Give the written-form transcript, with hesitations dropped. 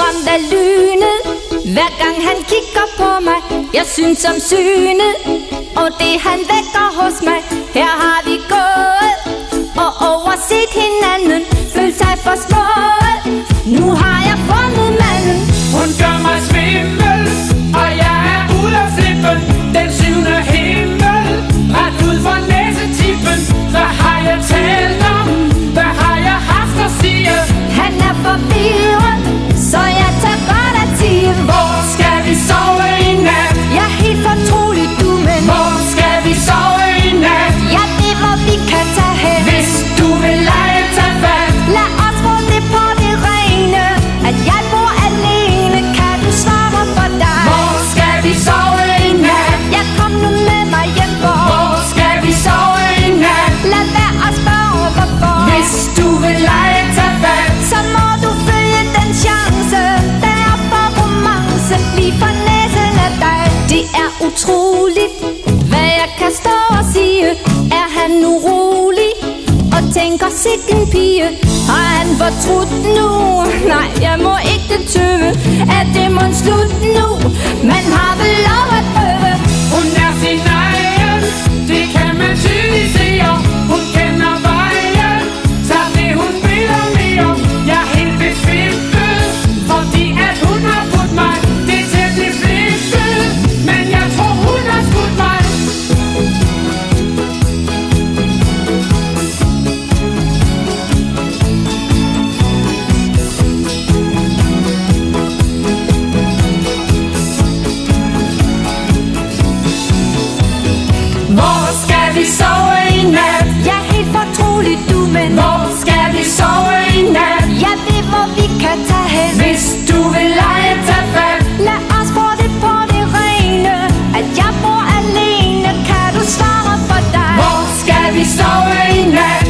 kom der lynet, hver gang han kigger på mig. Jeg synes om synet, og det han vækker hos mig. Her har vi gået og overset hinanden, følt sig for små. Nu har jeg fundet manden. Hun gør mig svimmel, og jeg er ude af flippen. Den syvende himmel, ret ud for næsetippen. Hvad har jeg talt om? Hvad har jeg haft at sige? Han er forvirret, så jeg tager godt af tid. Hvor skal vi sove i nat? Jeg er helt fortrolig, du, men Hvor skal vi sove i nat? jeg ved, hvor vi kan tage hen. Hvis du vil lege, tag fat. Lad os få det på det rene, at jeg bor alene. Kan du svare mig for dig? Hvor skal vi sove i nat? Jeg kom nu med mig hjem, Hvor skal vi sove i nat? lad være at spørge hvorfor. Hvis du vil lege, tag fat. Så må du følge den chance, der er for romance lige for næsen af dig. Det er utroligt, hvad jeg kan stå og sige. Er han urolig og tænker sikken pige? Har han fortrudt nu? Nej, jeg må ikke tøve. Er det mon slut nu? Man har vel lov at prøve. Hun er sin egen, det kan man tydeligt se. Hun kender vejen, så det hun vil og mere. Jeg er helt befippet, fordi at hun har budt mig. Det er temmelig flippet, men jeg tror hun har skudt mig. Hvor skal vi sove i nat? Jeg er helt fortrolig, du, men Hvor skal vi sove i nat? jeg ved, hvor vi kan tage hen. Hvis du vil lege, tag fat. Lad os få det på det rene, at jeg bor alene. Kan du svare for dig? Hvor skal vi sove i nat?